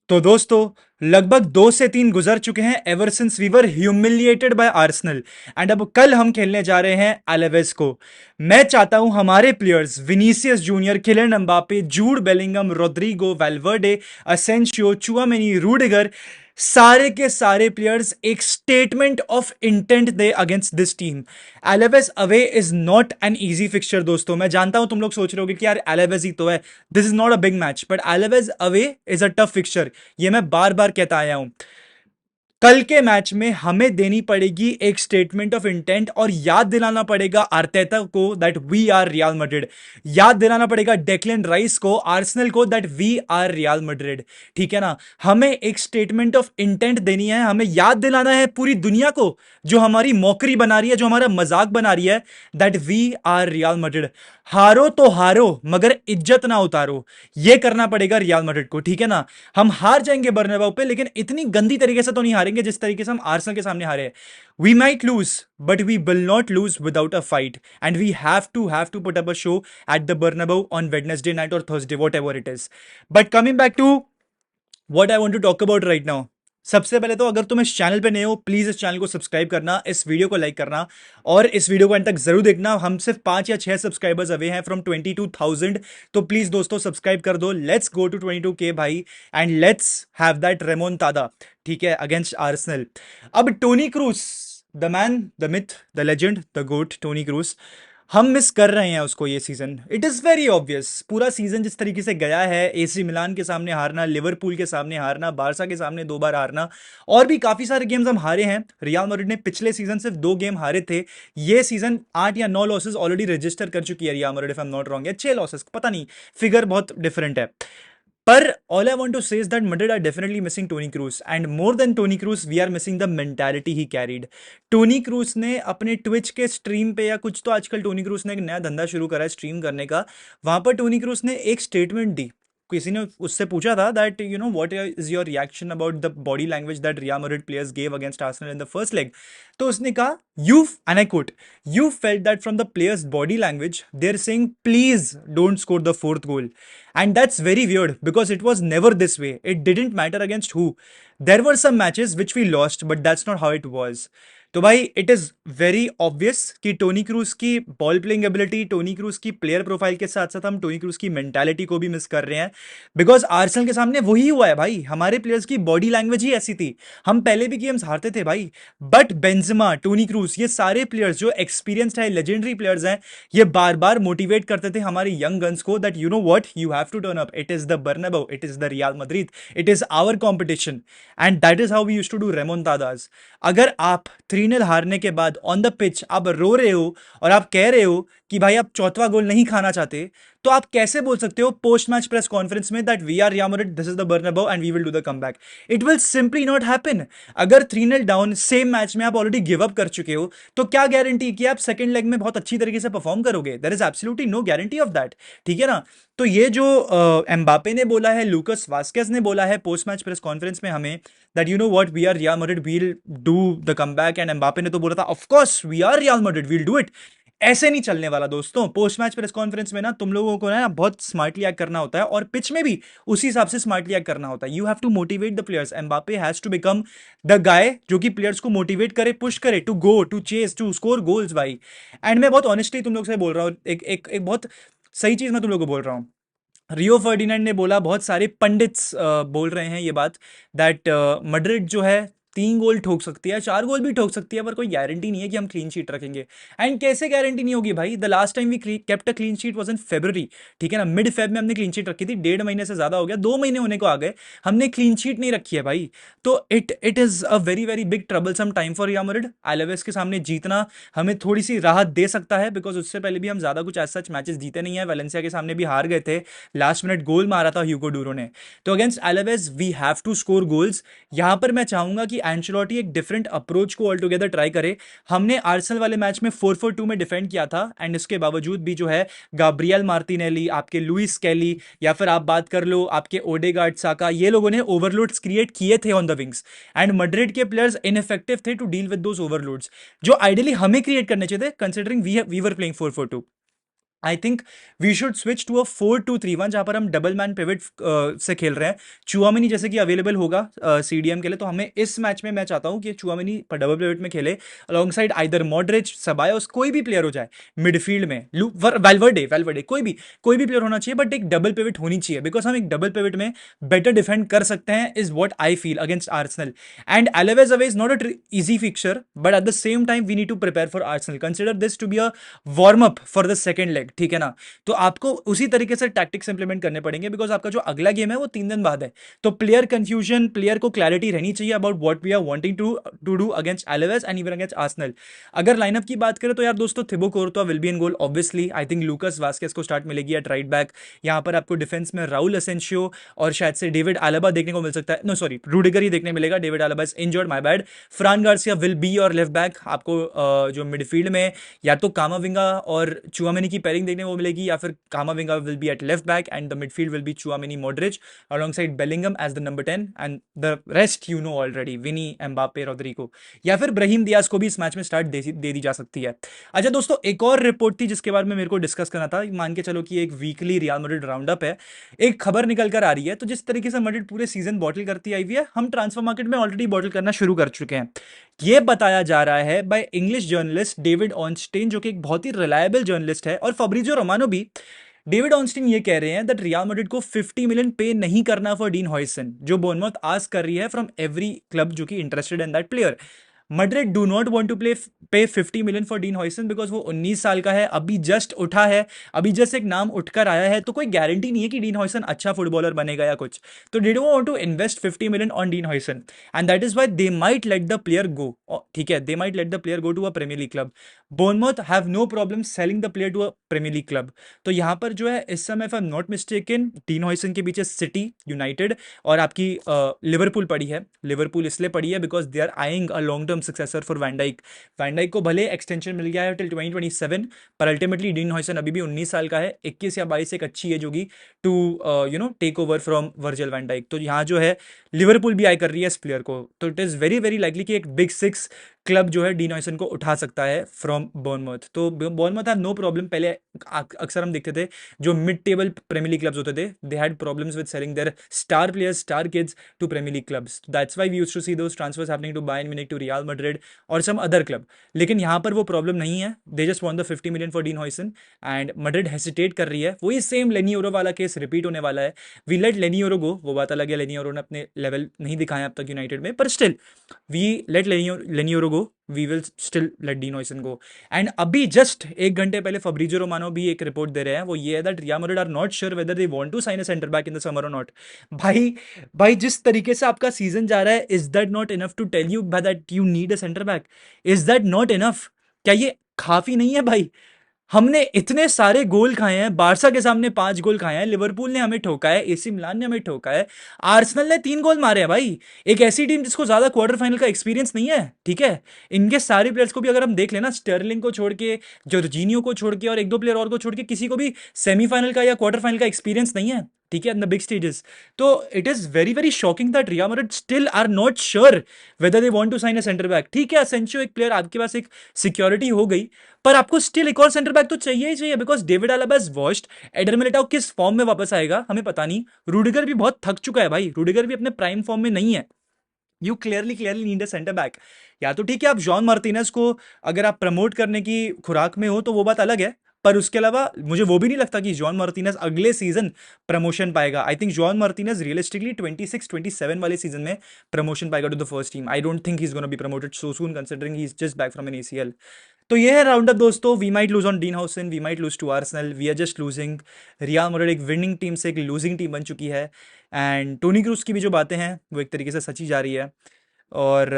तो दोस्तों, लगभग 2 से 3 गुजर चुके हैं ever since we were humiliated by Arsenal and अब कल हम खेलने जा रहे हैं एलेवेस को। मैं चाहता हूं हमारे players Vinicius junior, Kylian Mbappe, Jude Bellingham, Rodrygo, Valverde, Asensio, Tchouameni, Rudiger, सारे के सारे प्लेयर्स एक स्टेटमेंट ऑफ इंटेंट दे against this team. Alaves away is not an easy fixture दोस्तों। मैं जानता हूं तुम लोग सोच रहे होगे कि यार एलेवेस ही तो है, this is not a big match, but Alaves away is a tough fixture. ये मैं बार बार कहता आया हूं। कल के मैच में हमें देनी पड़ेगी एक स्टेटमेंट ऑफ इंटेंट और याद दिलाना पड़ेगा आर्टेटा को that we are Real Madrid. याद दिलाना पड़ेगा डेक्लन राइस को, आर्सेनल को, that we are Real Madrid. ठीक है ना? हमें एक स्टेटमेंट ऑफ इंटेंट देनी है, हमें याद दिलाना है पूरी दुनिया को जो हमारी मौकरी बना रही है, जो हमारा मजाक बना रही है, that we are Real Madrid. हारो तो हारो मगर इज्जत ना उतारो, ये करना पड़ेगा रियल मैड्रिड को। ठीक है ना? हम हार जाएंगे बर्नाबाउ पे, लेकिन इतनी गंदी तरीके से तो नहीं हारेंगे जिस तरीके से हम आर्सेनल के सामने हारे। We might lose but we will not lose without a fight and we have to put up a show at the Bernabeu on Wednesday night और Thursday, whatever it is. But coming back to what I want to talk about right now. सबसे पहले तो अगर तुम इस channel पे नए हो, प्लीज इस चैनल को सब्सक्राइब करना, इस वीडियो को लाइक करना और इस वीडियो को एंड तक जरूर देखना। हम सिर्फ 5 या 6 सब्सक्राइबर्स अवे हैं फ्रॉम 22,000। तो प्लीज दोस्तों सब्सक्राइब कर दो। लेट्स गो टू 22K भाई, and let's have that remontada, ठीक है, अगेंस्ट आर्सेनल। अब Toni Kroos, the man, the myth, the legend, the goat, Toni Kroos, हम मिस कर रहे हैं उसको ये season. It is very obvious. पूरा सीजन जिस तरीके से गया है, एसी मिलान के सामने हारना, लिवरपूल के सामने हारना, बारसा के सामने 2 बार हारना, और भी काफी सारे गेम्स हम हारे हैं। रियल मैड्रिड ने पिछले सीजन सिर्फ 2 गेम हारे थे। ये सीजन 8 या 9 लॉसेस ऑलरेडी रजिस्टर कर चुकी है real Madrid, if I am not wrong, या 6 लॉसेस, पता नहीं, फिगर बहुत डिफरेंट है। पर all I want to say is that Madrid are definitely missing Toni Kroos, and more than Toni Kroos, we are missing the mentality he carried. Toni Kroos ने अपने Twitch के stream पे, या कुछ तो आजकल टोनी क्रूस ने एक नया धंधा शुरू करा है स्ट्रीम करने का, वहां पर टोनी क्रूस ने एक स्टेटमेंट दी। किसी ने उससे पूछा था that you know what is your reaction about the body language that Real Madrid players gave against Arsenal in the first leg. तो उसने कहा, you and I quote, you felt that from the players body language they are saying please don't score the fourth goal. And that's very weird because it was never this way. It didn't matter against who. There were some matches which we lost, but that's not how it was. तो भाई it is very obvious कि Toni Kroos की ball playing ability, Toni Kroos की player profile के साथ साथ हम Toni Kroos की मेंटालिटी को भी मिस कर रहे हैं। बिकॉज आर्सेनल के सामने वही हुआ है भाई, हमारे प्लेयर्स की बॉडी लैंग्वेज ही ऐसी थी। हम पहले भी गेम्स हारते थे भाई, बट बेंजेमा, टोनी क्रूज, ये सारे प्लेयर्स जो एक्सपीरियंस्ड है, लेजेंडरी प्लेयर्स हैं, ये बार बार मोटिवेट करते थे हमारे यंग गन्स को that you know what, you have to turn up, it is the Bernabeu, it is the Real Madrid, it is our competition, and that is how we used to do remontadas. अगर आप 3-0 हारने के बाद on the pitch आप रो रहे हो और आप कह रहे हो कि भाई आप चौथा गोल नहीं खाना चाहते, तो आप कैसे बोल सकते हो पोस्ट मैच प्रेस कॉन्फ्रेंस में that we are Real Madrid, this is the Bernabeu and we will do the comeback? It will simply not happen. अगर 3-0 डाउन सेम मैच में आप ऑलरेडी गिव अप कर चुके हो, तो क्या गारंटी कि आप सेकंड लेग में बहुत अच्छी तरीके से परफॉर्म करोगे? There is absolutely no guarantee of that. ठीक है ना? तो ये जो एम्बापे ने बोला है, लूकस वास्केस ने बोला है पोस्ट मैच प्रेस कॉन्फ्रेंस में हमें that you know what, we are Real Madrid, we will do the comeback, and Mbappe ने तो बोला था of course we are Real Madrid, we will do it. ऐसे नहीं चलने वाला दोस्तों। पोस्ट मैच प्रेस कॉन्फ्रेंस में ना तुम लोगों को ना बहुत स्मार्टली एक्ट करना होता है, और पिच में भी उसी हिसाब से स्मार्टली एक्ट करना होता है। You have to motivate the players. Mbappe has to become the guy जो कि प्लेयर्स को मोटिवेट करे, पुश करे to go, to chase, to score goals भाई। एंड मैं बहुत ऑनेस्टली तुम लोग से बोल रहा हूँ, एक बहुत सही चीज मैं तुम लोग को बोल रहा हूँ। रियो फर्डिनेंड ने बोला, बहुत सारे पंडित्स बोल रहे हैं ये बात, दैट मैड्रिड जो है 3 गोल ठोक सकती है, 4 गोल भी ठोक सकती है, पर कोई गारंटी नहीं है कि हम क्लीन शीट रखेंगे। एंड कैसे गारंटी नहीं होगी भाई? The last time we kept a clean sheet was in February. ठीक है ना? मिड फेब में हमने क्लीन शीट रखी थी, 1.5 महीने से ज्यादा हो गया, 2 महीने होने को आ गए, हमने क्लीन शीट नहीं रखी है भाई। तो it is a very very big troublesome time for Real Madrid. Alaves के सामने जीतना हमें थोड़ी सी राहत दे सकता है, बिकॉज उससे पहले भी हम ज्यादा कुछ ऐसा सच मैचेस जीते नहीं है। वेलेंसिया के सामने भी हार गए थे, लास्ट मिनट गोल मारा था ह्यूगो डूरो ने। तो against Alaves we have to score goals. यहां पर मैं चाहूंगा कि एंचेलोटी एक डिफरेंट अप्रोच को ऑल टुगेदर ट्राई करे। हमने आर्सेनल वाले मैच में 4-4-2 में डिफेंड किया था, एंड इसके बावजूद भी जो है गाब्रियल मार्टिनेली, आपके लुइस कैली, या फिर आप बात कर लो आपके ओडेगार्ड, साका, ये लोगों ने ओवरलोड्स क्रिएट किए थे on the wings, and Madrid के प्लेयर्स इनइफेक्टिव थे to deal with those overloads जो आइडियली हमें क्रिएट करने चाहिए थे, considering we were playing 4-4-2। I think we should switch to a 4-2-3-1 जहां पर हम डबल मैन पिवट से खेल रहे हैं। चुआमिनी जैसे कि अवेलेबल होगा सीडीएम के लिए, तो हमें इस मैच में मैं चाहता हूं कि चुआमिनी डबल पिवट में खेले अलोंग साइड आइदर मॉडरिच, सबायोस, कोई भी प्लेयर हो जाए मिडफील्ड में, वेलवर्डे वेलवर्डे कोई भी प्लेयर होना चाहिए, बट एक डबल पिवट होनी चाहिए बिकॉज हम एक डबल पिवट में बेटर डिफेंड कर सकते हैं, is what I feel against Arsenal. And Alaves away is not a easy fixture, but at the same time we need to prepare for Arsenal, consider this to be a warm up for the second leg, ठीक है ना। तो आपको उसी तरीके से tactics implement करने पड़ेंगे बिकॉज आपका जो अगला गेम है वो 3 दिन बाद है। तो प्लेयर कंफ्यूजन, प्लेयर को क्लैरिटी रहनी चाहिए about what we are wanting to do against Alaves and even against Arsenal. अगर लाइनअप की बात करें तो यार दोस्तों, Thibaut Courtois will be in goal obviously. I think Lucas Vazquez को स्टार्ट मिलेगी एट राइट बैक। यहाँ पर आपको डिफेंस में राउल असेंशियो और शायद से डेविड आलेबा देखने को मिल सकता है, नो सॉरी रूडिगर ही देखने मिलेगा, David Alaba is injured, my bad. Fran Garcia will be और लेफ्ट बैक। आपको जो मिडफील्ड में या तो कामाविंगा और चुआमेनी की पेयरिंग देखने को मिलेगी, या फिर Camavinga will be at left back and the midfield will be Tchouameni, Modric alongside Bellingham as the number 10 and the rest you know already, Vini, Mbappe, Rodrygo, या फिर ब्राहिम दियाज को भी इस मैच में स्टार्ट दे दी जा सकती है। अच्छा दोस्तों, एक और रिपोर्ट थी जिसके बारे में मेरे को डिस्कस करना था। मान के चलो कि एक weekly real Madrid round up है, एक खबर निकल कर आ रही है, तो जिस तरीके से मैड्रिड पूरे सीजन बॉटल करती आई हुई है, हम ट्रांसफर मार्केट में ऑलरेडी बॉटल करना शुरू कर चुके हैं। ये बताया जा रहा है बाय इंग्लिश जर्नलिस्ट डेविड ऑनस्टेन, जो कि एक बहुत ही रिलायबल जर्नलिस्ट है, और फब्रिजियो रोमानो भी। डेविड ऑनस्टीन ये कह रहे हैं दैट रियल मैड्रिड को 50 मिलियन पे नहीं करना फॉर डीन हॉयसन, जो बोर्नमouth आस्क कर रही है फ्रॉम एवरी क्लब जो कि interested in that player. Madrid do not want to pay 50 million for Dean Huijsen because वो 19 साल का है, अभी जस्ट उठा है, अभी जस्ट एक नाम उठकर आया है, तो कोई गारंटी नहीं है कि डीन हॉयसन अच्छा फुटबॉलर बनेगा या कुछ। तो they don't want to invest 50 million on Dean Huijsen and that is why they might let the player go. ठीक है, they might let the player go to a Premier League club. Bournemouth have no problem selling the player to a Premier League club. तो यहाँ पर जो है इस समय, if I am not mistaken, Dean Huijsen के पीछे सिटी, यूनाइटेड और आपकी लिवरपूल पड़ी है। लिवरपूल इसलिए पड़ी है because they are eyeing a long term successor for van Dijk को भले एक्सटेंशन मिल गया है टिल 2027, पर अल्टीमेटली डीन हॉयसन अभी भी 19 साल का है, 21 या 22 एक अच्छी एज होगी to take over from Virgil van Dijk. तो यहाँ जो है लिवरपूल भी आई कर रही है इस प्लेयर को, तो it is very very likely कि एक बिग सिक्स क्लब जो है डीन हॉयसन को उठा सकता है फ्रॉम बोर्नमouth। तो बोर्नमouth हैव नो प्रॉब्लम। पहले अक्सर हम देखते थे जो mid table Premier League clubs होते थे, they had problems with selling their star players, star kids to Premier League clubs. That's why we used to see those transfers happening to Bayern Munich, to Real Madrid और some other club. लेकिन यहाँ पर वो problem नहीं है, they just want the 50 million for Dean Huijsen and Madrid hesitate कर रही है। वही सेम लेनी यूरो वाला केस रिपीट होने वाला है। वी लेट लेनी यूरो गो, वो बात अलग है, लेनी यूरो ने अपने लेवल नहीं दिखाया अब तक यूनाइटेड में, पर still we let Lenny Yoro go, we will still let Dean Huijsen go. And अभी जस्ट 1 घंटे पहले फब्रिजियो रोमानो भी एक रिपोर्ट दे रहे हैं, वो ये है that Real Madrid are not sure whether they want to sign a centre back in the summer और नॉट। भाई भाई जिस तरीके से आपका सीजन जा रहा है, is that not enough to tell you that you need a centre back? Is that not enough? क्या ये काफी नहीं है भाई? हमने इतने सारे गोल खाए हैं, बारसा के सामने 5 गोल खाए हैं, लिवरपूल ने हमें ठोका है, एसी मिलान ने हमें ठोका है, आर्सेनल ने 3 गोल मारे हैं भाई। एक ऐसी टीम जिसको ज्यादा क्वार्टर फाइनल का एक्सपीरियंस नहीं है, ठीक है। इनके सारे प्लेयर्स को भी अगर हम देख लेना, स्टर्लिंग को छोड़ के, जॉर्जिनियो को छोड़ के और 1-2 प्लेयर और को छोड़ के, किसी को भी सेमीफाइनल का या क्वार्टर फाइनल का एक्सपीरियंस नहीं है, ठीक है, इन द बिग स्टेजेस। तो it is very very shocking that Real Madrid still are not sure whether they want to sign a centre back. ठीक है, असेंसियो एक प्लेयर, आपके पास एक सिक्योरिटी हो गई, पर आपको स्टिल एक और सेंटर बैक तो चाहिए ही चाहिए because David Alaba is washed. Adder Militão किस फॉर्म में वापस आएगा हमें पता नहीं। रूडिगर भी बहुत थक चुका है भाई, रूडिगर भी अपने प्राइम फॉर्म में नहीं है। You clearly need a centre back. या तो ठीक है, आप जॉन मार्टिनेज को अगर आप प्रमोट करने की खुराक में हो तो वो बात अलग है, पर उसके अलावा मुझे वो भी नहीं लगता कि जॉन मार्टिनेज अगले सीजन प्रमोशन पाएगा। I think Joan Martinez realistically 26-27 वाले सीजन में प्रमोशन पाएगा to the first team. I don't think he is gonna be promoted so soon considering he is just back from an ACL. तो ये है round up दोस्तों। We might lose on Dean Huijsen, we might lose to Arsenal, we are just losing. Real Madrid एक winning team से एक losing team बन चुकी है एंड टोनी क्रूज की भी जो बातें हैं वो एक तरीके से सची जा रही है। और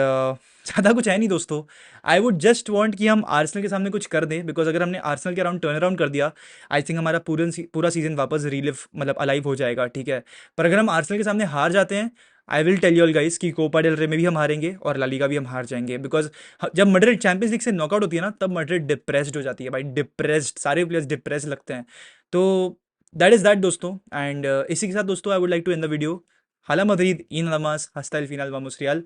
ज़्यादा कुछ है नहीं दोस्तों। आई वुड जस्ट वांट कि हम आर्सेनल के सामने कुछ कर दें, बिकॉज अगर हमने आर्सेनल के अराउंड टर्न अराउंड कर दिया, आई थिंक हमारा पूरा सीजन वापस रिलिव मतलब अलाइव हो जाएगा, ठीक है। पर अगर हम आर्सेनल के सामने हार जाते हैं, I will tell you all guys कि कोपा डेल रे में भी हम हारेंगे और ला लीगा भी हम हार जाएंगे, बिकॉज जब मैड्रिड चैंपियंस लीग से नॉकआउट होती है ना, तब मैड्रिड डिप्रेस्ड हो जाती है भाई, डिप्रेस्ड, सारे प्लेयर्स डिप्रेस्ड लगते हैं। तो दैट इज दैट दोस्तों। एंड इसी के साथ दोस्तों I would like to end the video. Hala Madrid इन लमास हस्ता el final vamos real।